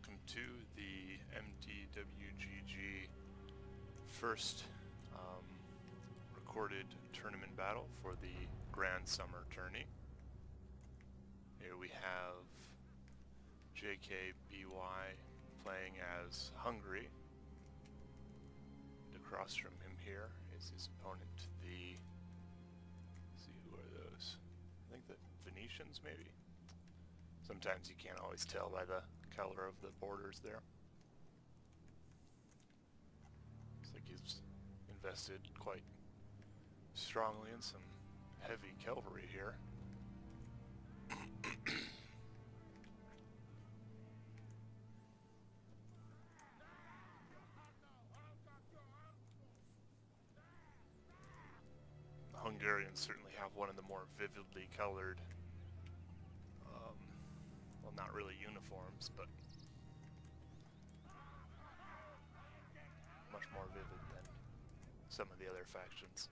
welcome to the MTWGG first recorded tournament battle for the Grand Summer Tourney. Here we have JKBY playing as Hungary. And across from him here is his opponent, the... let's see, who are those? I think the Venetians, maybe? Sometimes you can't always tell by the color of the borders there. Looks like he's invested quite strongly in some heavy cavalry here. The Hungarians certainly have one of the more vividly colored well, not really uniforms, but much more vivid than some of the other factions.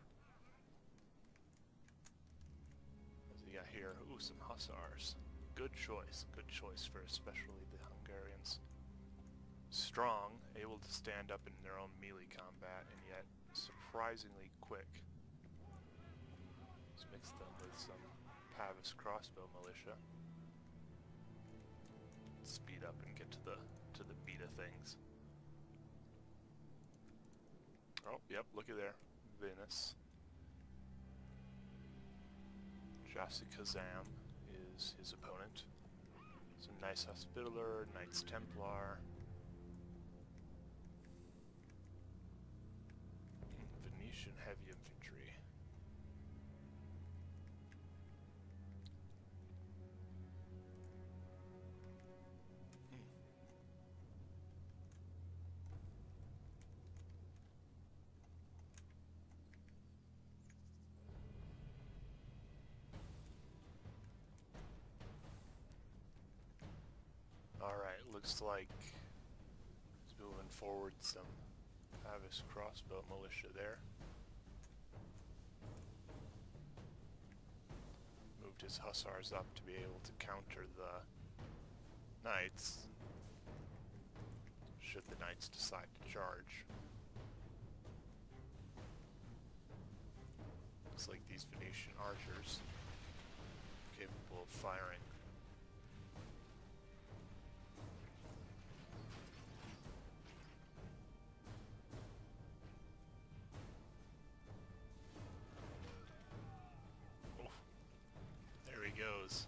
As we got here, ooh, some hussars. Good choice for especially the Hungarians. Strong, able to stand up in their own melee combat, and yet surprisingly quick. Let's mix them with some Pavis crossbow militia. Speed up and get to the beat of things. Oh, yep, looky there. Venice. Joshikazam is his opponent. Some nice Hospitaller, Knights Templar. Venetian heavy infantry. Alright, looks like he's moving forward some Pavis crossbow militia there. Moved his hussars up to be able to counter the knights, should the knights decide to charge. Looks like these Venetian archers are capable of firing. There he goes.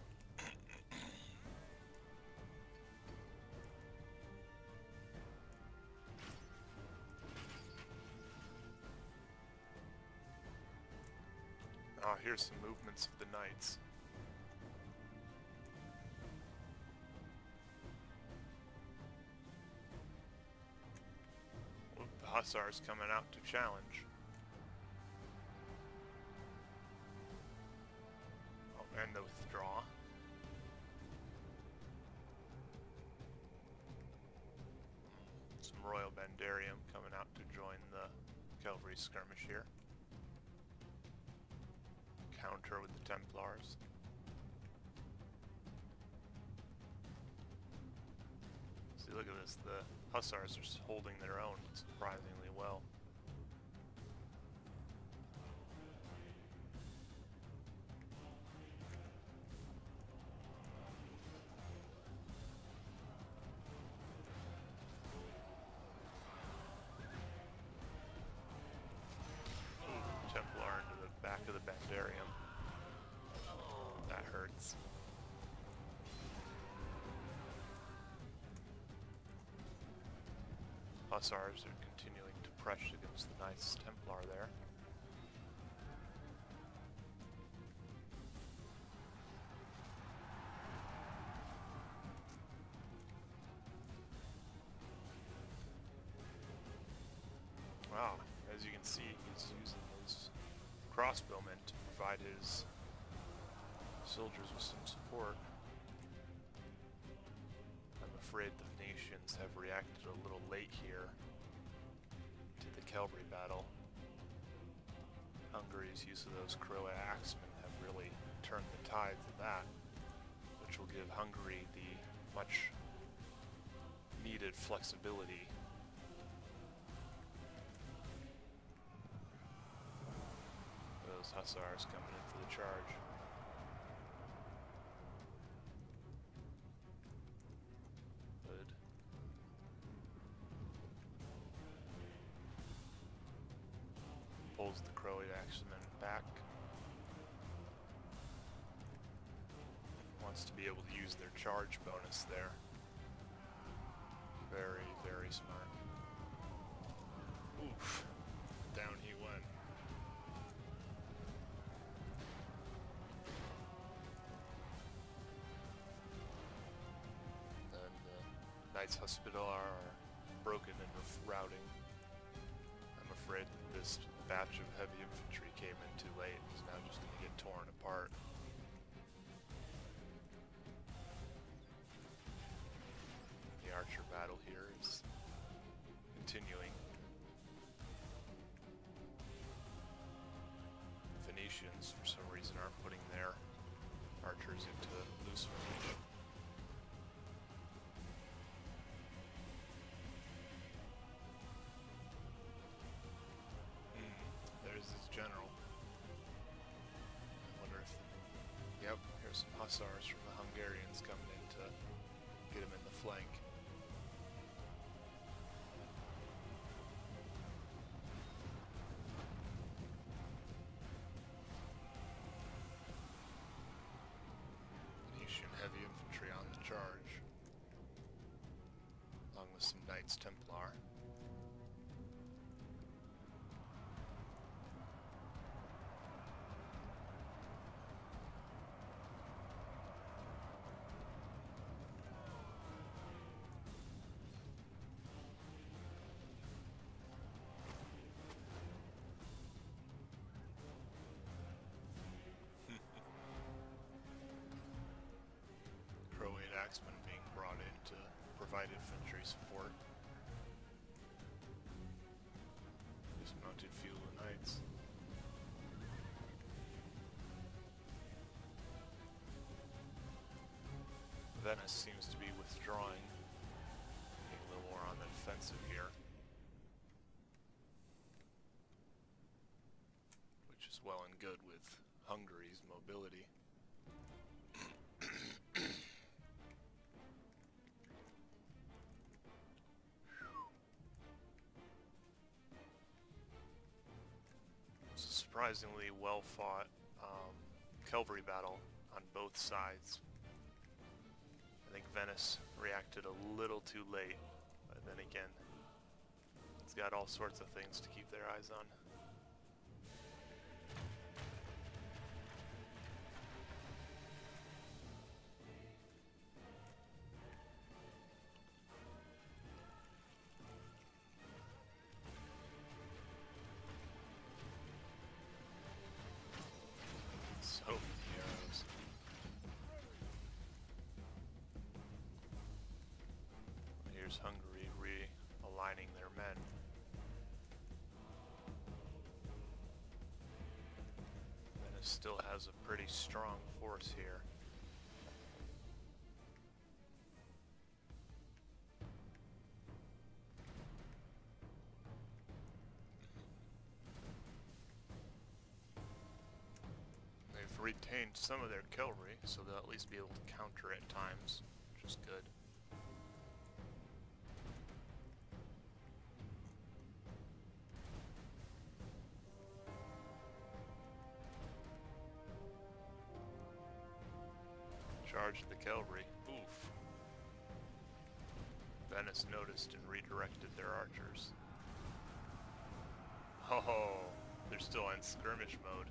Ah, here's some movements of the knights. Oop, the hussars coming out to challenge. And the withdraw. Some Royal Bandarium coming out to join the cavalry skirmish here. Counter with the Templars. See, look at this. The hussars are holding their own surprisingly well. Templar into the back of the Bandarium. That hurts. Hussars are continuing to press against the Knights Templar there. Wow, as you can see, he's using his crossbowmen to provide his soldiers with some support. I'm afraid the Venetians have reacted a little late here to the cavalry battle. Hungary's use of those Croat axemen have really turned the tides of that, which will give Hungary the much needed flexibility. Those hussars coming in for the charge. Good. Pulls the Croat axeman back. Wants to be able to use their charge bonus there. Very, very smart. Oof. Down he went. And the Knights Hospitaller are broken and routing. I'm afraid this batch of heavy infantry came in too late. It's now just going to get torn apart. The archer battle here is continuing. Phoenicians, for some reason, aren't putting their archers into loose formation. There's his general. I wonder if... Yep, here's some hussars from the Hungarians coming in to get him in the flank. Heavy infantry on the charge, along with some Knights Templar. Axemen being brought in to provide infantry support. Dismounted field of Knights. Venice seems to be withdrawing, being a little more on the defensive here, which is well and good with Hungary's mobility. Surprisingly well fought cavalry battle on both sides. I think Venice reacted a little too late, but then again, it's got all sorts of things to keep their eyes on. So many arrows. Here's Hungary realigning their men. Venice still has a pretty strong force here. Retained some of their cavalry, so they'll at least be able to counter at times, which is good. Charged the cavalry. Oof. Venice noticed and redirected their archers. Oh, they're still in skirmish mode.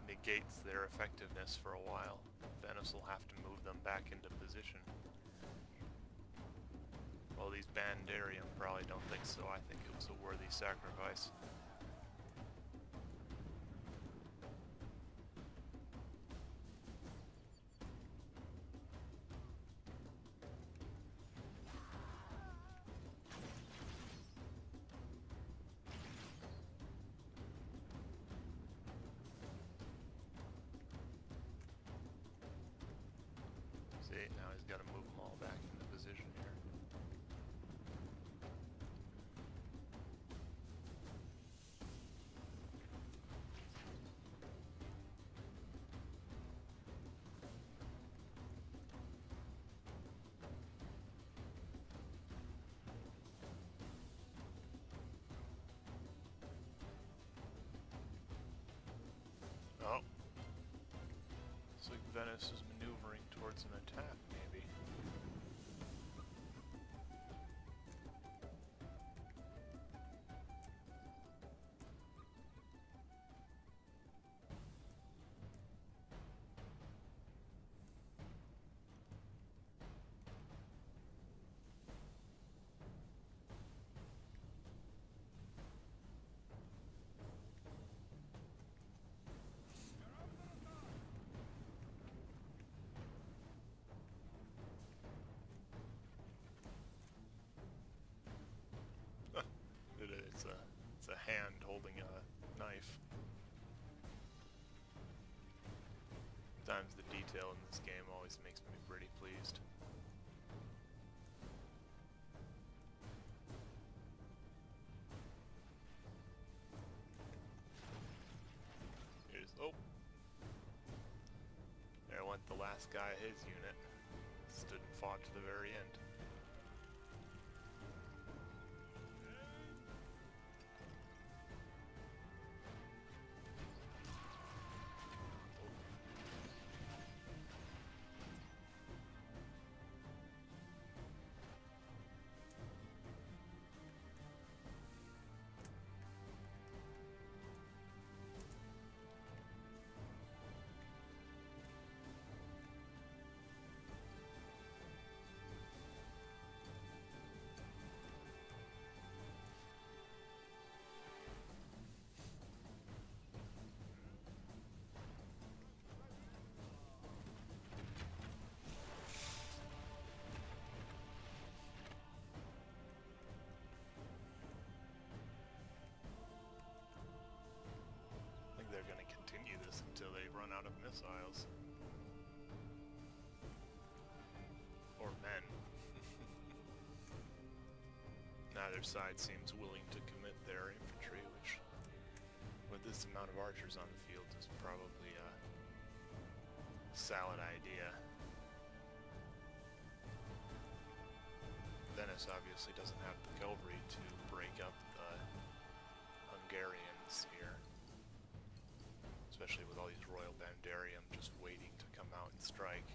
Negates their effectiveness for a while. Venice will have to move them back into position. Well, these Bandarian probably don't think so. I think it was a worthy sacrifice. this is maneuvering towards an attack, maybe. It's a hand holding a knife. Sometimes the detail in this game always makes me pretty pleased. Here's, oh! There went the last guy of his unit. Stood and fought to the very end. They're going to continue this until they run out of missiles. Or men. Neither side seems willing to commit their infantry, which, with this amount of archers on the field, is probably a solid idea. Venice obviously doesn't have the cavalry to break up the Hungarians here. Especially with all these Royal Bandarium just waiting to come out and strike.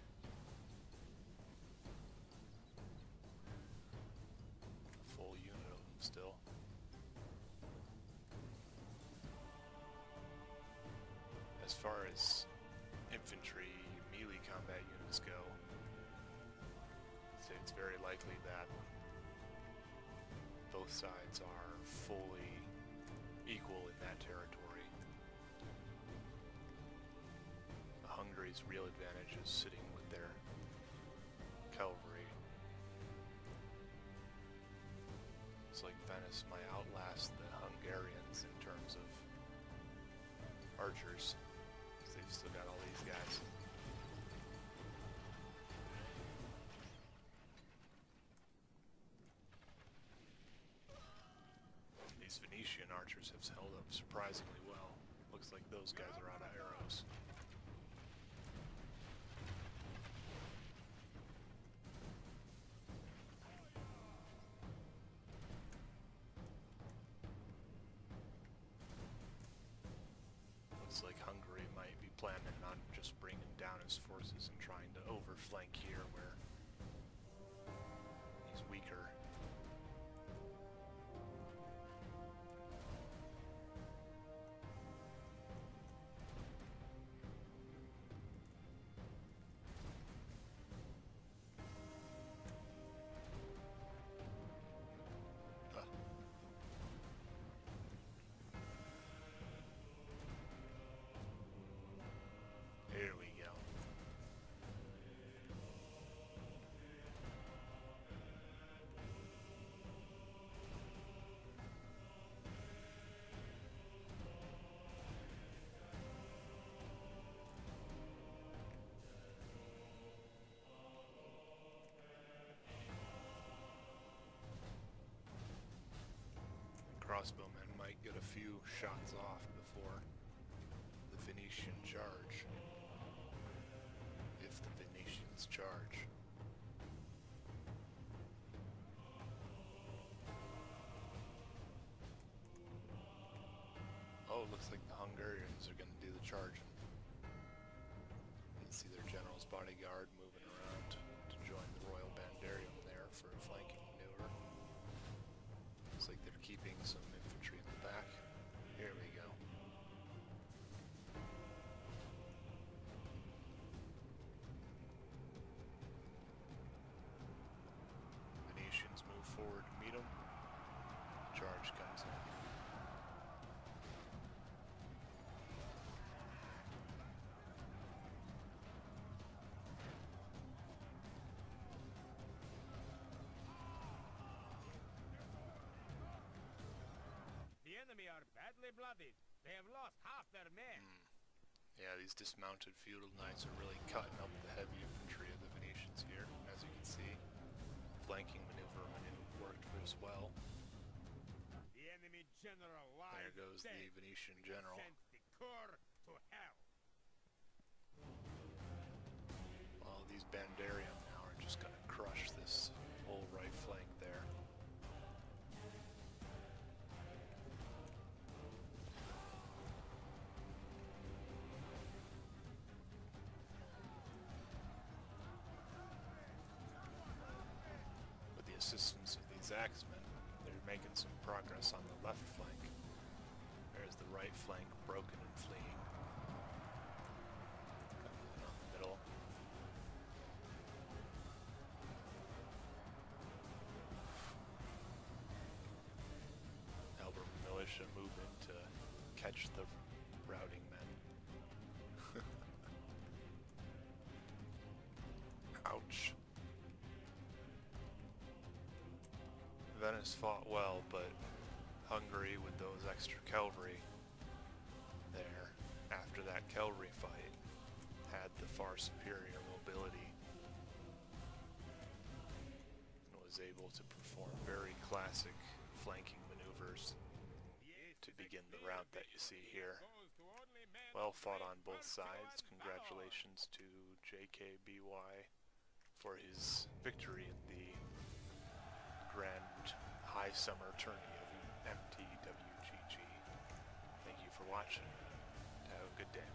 A full unit of them still. As far as infantry melee combat units go, I'd say it's very likely that both sides are fully equal in that territory. Hungary's real advantage is sitting with their cavalry. It's like Venice might outlast the Hungarians in terms of archers, because they've still got all these guys. These Venetian archers have held up surprisingly well. Looks like those guys are out of arrows. Like Hungary might be planning on just bringing down his forces and trying to overflank here where he's weaker. Here we go. Crossbowmen might get a few shots off before the Venetian charge. If the Venetians charge. Oh, looks like the Hungarians are going to do the charging. see their general's bodyguard moving around to join the Royal Bandarium there for a flanking maneuver. Looks like they're keeping some infantry in the back. Here we go. Venetians move forward to meet them. Charge comes in. The enemy are badly bloodied. They have lost half their men. Yeah, these dismounted feudal knights are really cutting up the heavy infantry of the Venetians here, as you can see. Flanking maneuver worked as well. The enemy general lies There goes the dead. Venetian general. Sent the corps to hell. Well, these Bandarium now are just going to crush this whole right flank there. With the assistance of these axemen, they're making some progress on the left flank. There's the right flank broken and fleeing. Coming in on the middle. Elber militia move in to catch the routing men. Ouch. Venice fought well, but Hungary, with those extra cavalry there, after that cavalry fight, had the far superior mobility and was able to perform very classic flanking maneuvers to begin the rout that you see here. Well fought on both sides. Congratulations to JKBY for his victory in the Grand High Summer Tourney of MTWGG. Thank you for watching. Have a good day.